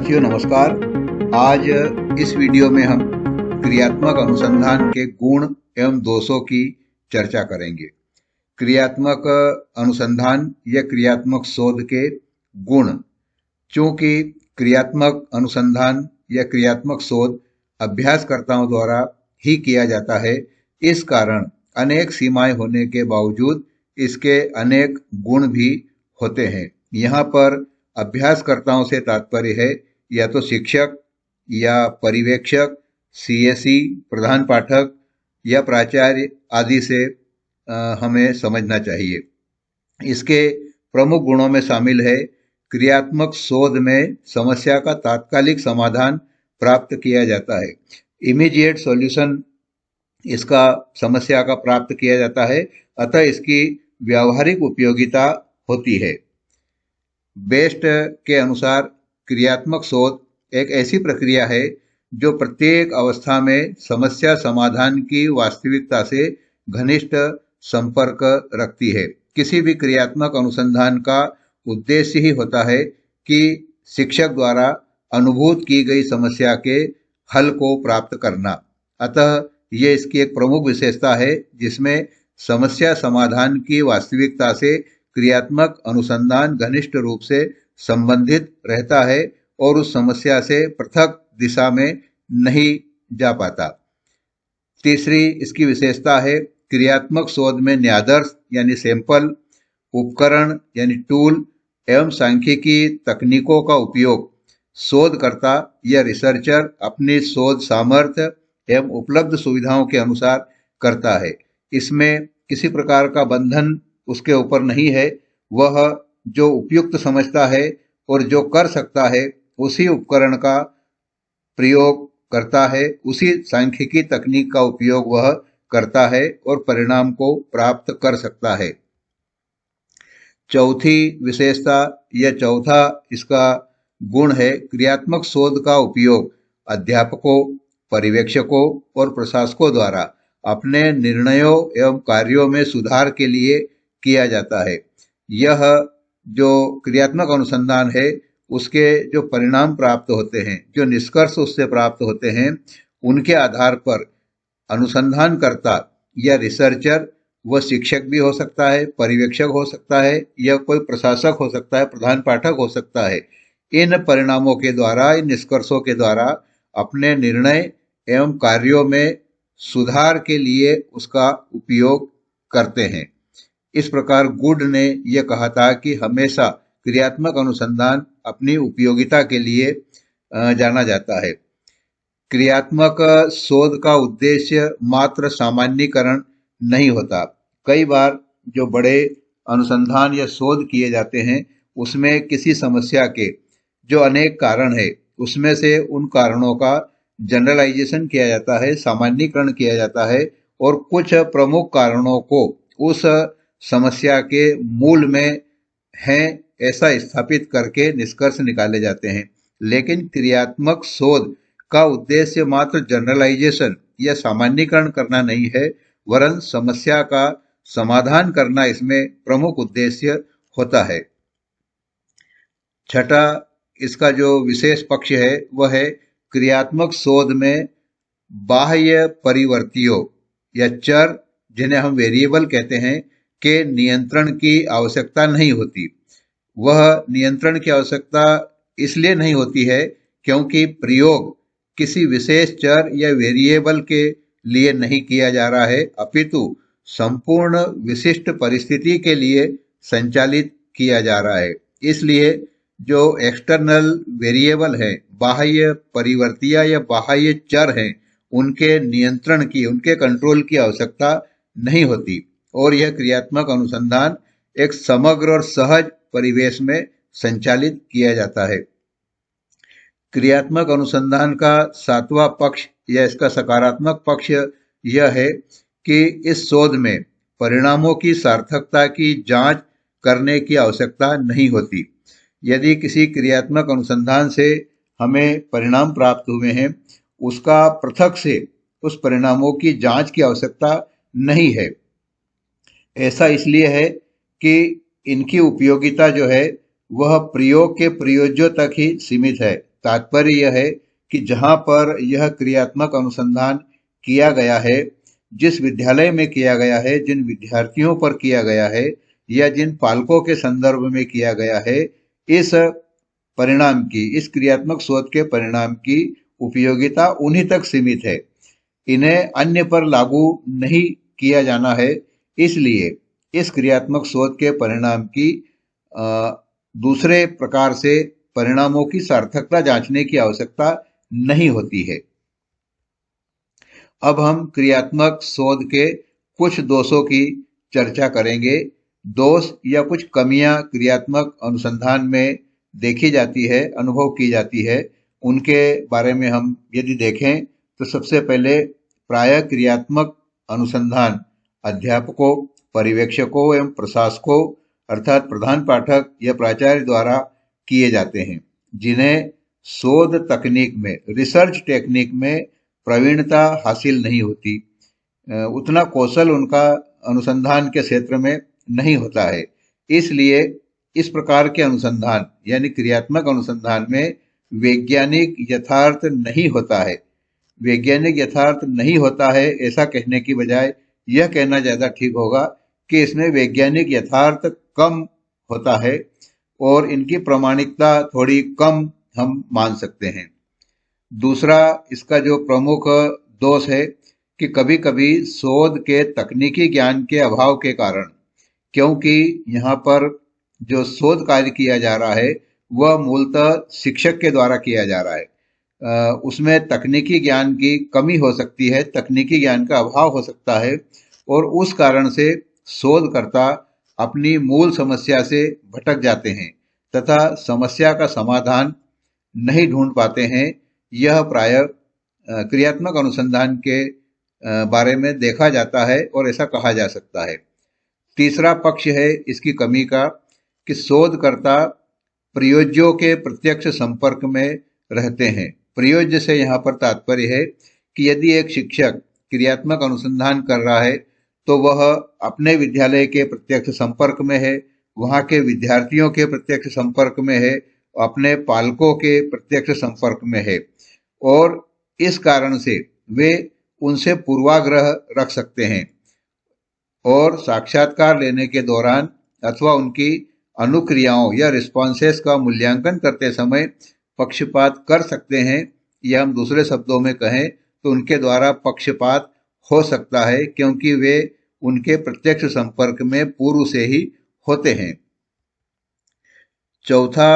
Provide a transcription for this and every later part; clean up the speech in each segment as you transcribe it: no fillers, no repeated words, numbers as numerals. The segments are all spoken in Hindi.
साथियों नमस्कार। आज इस वीडियो में हम क्रियात्मक अनुसंधान के गुण एवं दोषों की चर्चा करेंगे। क्रियात्मक अनुसंधान या क्रियात्मक शोध के गुण। चूंकि क्रियात्मक अनुसंधान या क्रियात्मक शोध अभ्यासकर्ताओं द्वारा ही किया जाता है, इस कारण अनेक सीमाएं होने के बावजूद इसके अनेक गुण भी होते हैं। यहाँ पर अभ्यासकर्ताओं से तात्पर्य है या तो शिक्षक या पर्यवेक्षक, सीएसई, प्रधान पाठक या प्राचार्य आदि से हमें समझना चाहिए। इसके प्रमुख गुणों में शामिल है क्रियात्मक शोध में समस्या का तात्कालिक समाधान प्राप्त किया जाता है। इमीडिएट सॉल्यूशन इसका समस्या का प्राप्त किया जाता है, अतः इसकी व्यावहारिक उपयोगिता होती है। बेस्ट के अनुसार क्रियात्मक शोध एक ऐसी प्रक्रिया है जो प्रत्येक अवस्था में समस्या समाधान की वास्तविकता से घनिष्ठ संपर्क रखती है। किसी भी क्रियात्मक अनुसंधान का उद्देश्य ही होता है कि शिक्षक द्वारा अनुभूत की गई समस्या के हल को प्राप्त करना। अतः ये इसकी एक प्रमुख विशेषता है जिसमें समस्या समाधान की वास्तविकता से क्रियात्मक अनुसंधान घनिष्ठ रूप से संबंधित रहता है और उस समस्या से पृथक दिशा में नहीं जा पाता। तीसरी इसकी विशेषता है क्रियात्मक शोध में न्यायादर्श यानी सैंपल, उपकरण यानी टूल एवं सांख्यिकी तकनीकों का उपयोग शोधकर्ता या रिसर्चर अपनी शोध सामर्थ्य एवं उपलब्ध सुविधाओं के अनुसार करता है। इसमें किसी प्रकार का बंधन उसके ऊपर नहीं है। वह जो उपयुक्त समझता है और जो कर सकता है उसी उपकरण का प्रयोग करता है, उसी सांख्यिकी तकनीक का उपयोग वह करता है और परिणाम को प्राप्त कर सकता है। चौथी विशेषता या चौथा इसका गुण है क्रियात्मक शोध का उपयोग अध्यापकों, पर्यवेक्षकों और प्रशासकों द्वारा अपने निर्णयों एवं कार्यों में सुधार के लिए किया जाता है। यह जो क्रियात्मक अनुसंधान है उसके जो परिणाम प्राप्त होते हैं, जो निष्कर्ष उससे प्राप्त होते हैं, उनके आधार पर अनुसंधानकर्ता या रिसर्चर, वह शिक्षक भी हो सकता है, पर्यवेक्षक हो सकता है या कोई प्रशासक हो सकता है, प्रधान पाठक हो सकता है, इन परिणामों के द्वारा, इन निष्कर्षों के द्वारा अपने निर्णय एवं कार्यों में सुधार के लिए उसका उपयोग करते हैं। इस प्रकार गुड ने यह कहा था कि हमेशा क्रियात्मक अनुसंधान अपनी उपयोगिता के लिए जाना जाता है। क्रियात्मक शोध का उद्देश्य मात्र सामान्यीकरण नहीं होता। कई बार जो बड़े अनुसंधान या शोध किए जाते हैं उसमें किसी समस्या के जो अनेक कारण है उसमें से उन कारणों का जनरलाइजेशन किया जाता है, सामान्यीकरण किया जाता है और कुछ प्रमुख कारणों को उस समस्या के मूल में हैं ऐसा स्थापित करके निष्कर्ष निकाले जाते हैं। लेकिन क्रियात्मक शोध का उद्देश्य मात्र जनरलाइजेशन या सामान्यीकरण करना नहीं है, वरन समस्या का समाधान करना इसमें प्रमुख उद्देश्य होता है। छठा इसका जो विशेष पक्ष है वह है क्रियात्मक शोध में बाह्य परिवर्तियों या चर, जिन्हें हम वेरिएबल कहते हैं, के नियंत्रण की आवश्यकता नहीं होती। वह नियंत्रण की आवश्यकता इसलिए नहीं होती है क्योंकि प्रयोग किसी विशेष चर या वेरिएबल के लिए नहीं किया जा रहा है, अपितु संपूर्ण विशिष्ट परिस्थिति के लिए संचालित किया जा रहा है। इसलिए जो एक्सटर्नल वेरिएबल है, बाह्य परिवर्तियां या बाह्य चर हैं, उनके नियंत्रण की, उनके कंट्रोल की आवश्यकता नहीं होती और यह क्रियात्मक अनुसंधान एक समग्र और सहज परिवेश में संचालित किया जाता है। क्रियात्मक अनुसंधान का सातवां पक्ष या इसका सकारात्मक पक्ष यह है कि इस शोध में परिणामों की सार्थकता की जांच करने की आवश्यकता नहीं होती। यदि किसी क्रियात्मक अनुसंधान से हमें परिणाम प्राप्त हुए हैं, उसका पृथक से उस परिणामों की जांच की आवश्यकता नहीं है। ऐसा इसलिए है कि इनकी उपयोगिता जो है वह प्रयोग के प्रयोज्यों तक ही सीमित है, तात्पर्य यह है कि जहां पर यह क्रियात्मक अनुसंधान किया गया है, जिस विद्यालय में किया गया है, जिन विद्यार्थियों पर किया गया है या जिन पालकों के संदर्भ में किया गया है, इस परिणाम की, इस क्रियात्मक शोध के परिणाम की उपयोगिता उन्हीं तक सीमित है, इन्हें अन्य पर लागू नहीं किया जाना है। इसलिए इस क्रियात्मक शोध के परिणाम की दूसरे प्रकार से परिणामों की सार्थकता जांचने की आवश्यकता नहीं होती है। अब हम क्रियात्मक शोध के कुछ दोषों की चर्चा करेंगे। दोष या कुछ कमियां क्रियात्मक अनुसंधान में देखी जाती है, अनुभव की जाती है, उनके बारे में हम यदि देखें तो सबसे पहले प्रायः क्रियात्मक अनुसंधान अध्यापकों, पर्यवेक्षकों एवं प्रशासकों अर्थात प्रधान पाठक या प्राचार्य द्वारा किए जाते हैं, जिन्हें शोध तकनीक में, रिसर्च टेक्निक में प्रवीणता हासिल नहीं होती, उतना कौशल उनका अनुसंधान के क्षेत्र में नहीं होता है। इसलिए इस प्रकार के अनुसंधान यानी क्रियात्मक अनुसंधान में वैज्ञानिक यथार्थ नहीं होता है। वैज्ञानिक यथार्थ नहीं होता है ऐसा कहने की बजाय यह कहना ज्यादा ठीक होगा कि इसमें वैज्ञानिक यथार्थ कम होता है और इनकी प्रामाणिकता थोड़ी कम हम मान सकते हैं। दूसरा इसका जो प्रमुख दोष है कि कभी कभी शोध के तकनीकी ज्ञान के अभाव के कारण, क्योंकि यहाँ पर जो शोध कार्य किया जा रहा है वह मूलतः शिक्षक के द्वारा किया जा रहा है, उसमें तकनीकी ज्ञान की कमी हो सकती है, तकनीकी ज्ञान का अभाव हो सकता है और उस कारण से शोधकर्ता अपनी मूल समस्या से भटक जाते हैं तथा समस्या का समाधान नहीं ढूंढ पाते हैं। यह प्रायः क्रियात्मक अनुसंधान के बारे में देखा जाता है और ऐसा कहा जा सकता है। तीसरा पक्ष है इसकी कमी का कि शोधकर्ता प्रयोज्यों के प्रत्यक्ष संपर्क में रहते हैं। प्रयोज्य से यहाँ पर तात्पर्य है कि यदि एक शिक्षक क्रियात्मक अनुसंधान कर रहा है तो वह अपने विद्यालय के प्रत्यक्ष संपर्क में है, वहाँ के विद्यार्थियों के प्रत्यक्ष संपर्क में है, अपने पालकों के प्रत्यक्ष संपर्क में है और इस कारण से वे उनसे पूर्वाग्रह रख सकते हैं और साक्षात्कार लेने के दौरान अथवा उनकी अनुक्रियाओं या रिस्पॉन्सेस का मूल्यांकन करते समय पक्षपात कर सकते हैं, या हम दूसरे शब्दों में कहें तो उनके द्वारा पक्षपात हो सकता है क्योंकि वे उनके प्रत्यक्ष संपर्क में पूर्व से ही होते हैं। चौथा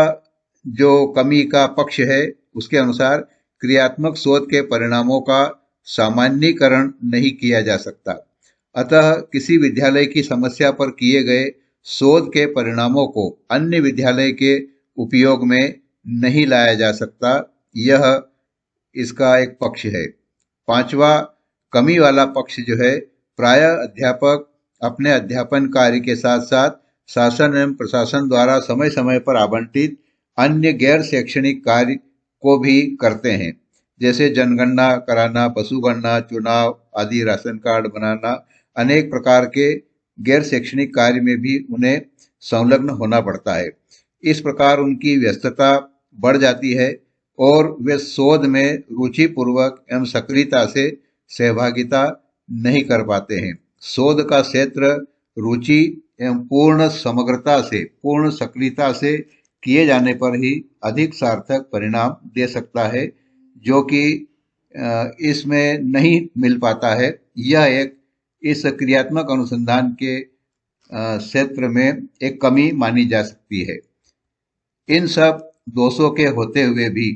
जो कमी का पक्ष है उसके अनुसार क्रियात्मक शोध के परिणामों का सामान्यीकरण नहीं किया जा सकता। अतः किसी विद्यालय की समस्या पर किए गए शोध के परिणामों को अन्य विद्यालय के उपयोग में नहीं लाया जा सकता। यह इसका एक पक्ष है। पांचवा कमी वाला पक्ष जो है, प्रायः अध्यापक अपने अध्यापन कार्य के साथ साथ शासन एवं प्रशासन द्वारा समय समय पर आवंटित अन्य गैर शैक्षणिक कार्य को भी करते हैं, जैसे जनगणना कराना, पशुगणना, चुनाव आदि, राशन कार्ड बनाना, अनेक प्रकार के गैर शैक्षणिक कार्य में भी उन्हें संलग्न होना पड़ता है। इस प्रकार उनकी व्यस्तता बढ़ जाती है और वे शोध में रुचि पूर्वक एवं सक्रियता से सहभागिता नहीं कर पाते हैं। शोध का क्षेत्र रुचि एवं पूर्ण समग्रता से, पूर्ण सक्रियता से किए जाने पर ही अधिक सार्थक परिणाम दे सकता है, जो कि इसमें नहीं मिल पाता है। यह एक इस क्रियात्मक अनुसंधान के क्षेत्र में एक कमी मानी जा सकती है। इन सब दोषों के होते हुए भी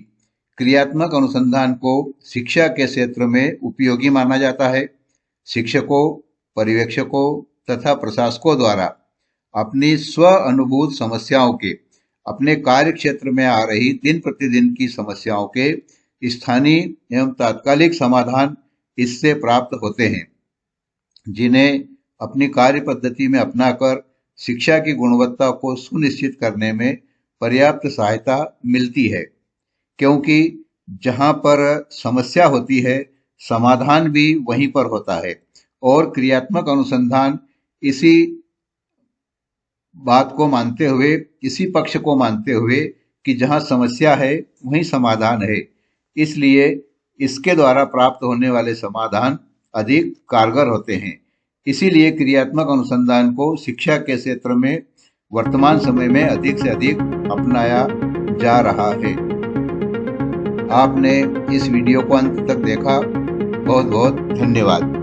क्रियात्मक अनुसंधान को शिक्षा के क्षेत्र में उपयोगी माना जाता है। शिक्षकों, पर्यवेक्षकों तथा प्रशासकों द्वारा अपनी स्व अनुभूत समस्याओं के, अपने कार्य क्षेत्र में आ रही दिन प्रतिदिन की समस्याओं के स्थानीय एवं तात्कालिक समाधान इससे प्राप्त होते हैं, जिन्हें अपनी कार्य पद्धति में अपनाकर शिक्षा की गुणवत्ता को सुनिश्चित करने में पर्याप्त सहायता मिलती है। क्योंकि जहां पर समस्या होती है, समाधान भी वहीं पर होता है और क्रियात्मक अनुसंधान इसी बात को मानते हुए, इसी पक्ष को मानते हुए कि जहाँ समस्या है वहीं समाधान है, इसलिए इसके द्वारा प्राप्त होने वाले समाधान अधिक कारगर होते हैं। इसीलिए क्रियात्मक अनुसंधान को शिक्षा के क्षेत्र में वर्तमान समय में अधिक से अधिक अपनाया जा रहा है। आपने इस वीडियो को अंत तक देखा, बहुत बहुत धन्यवाद।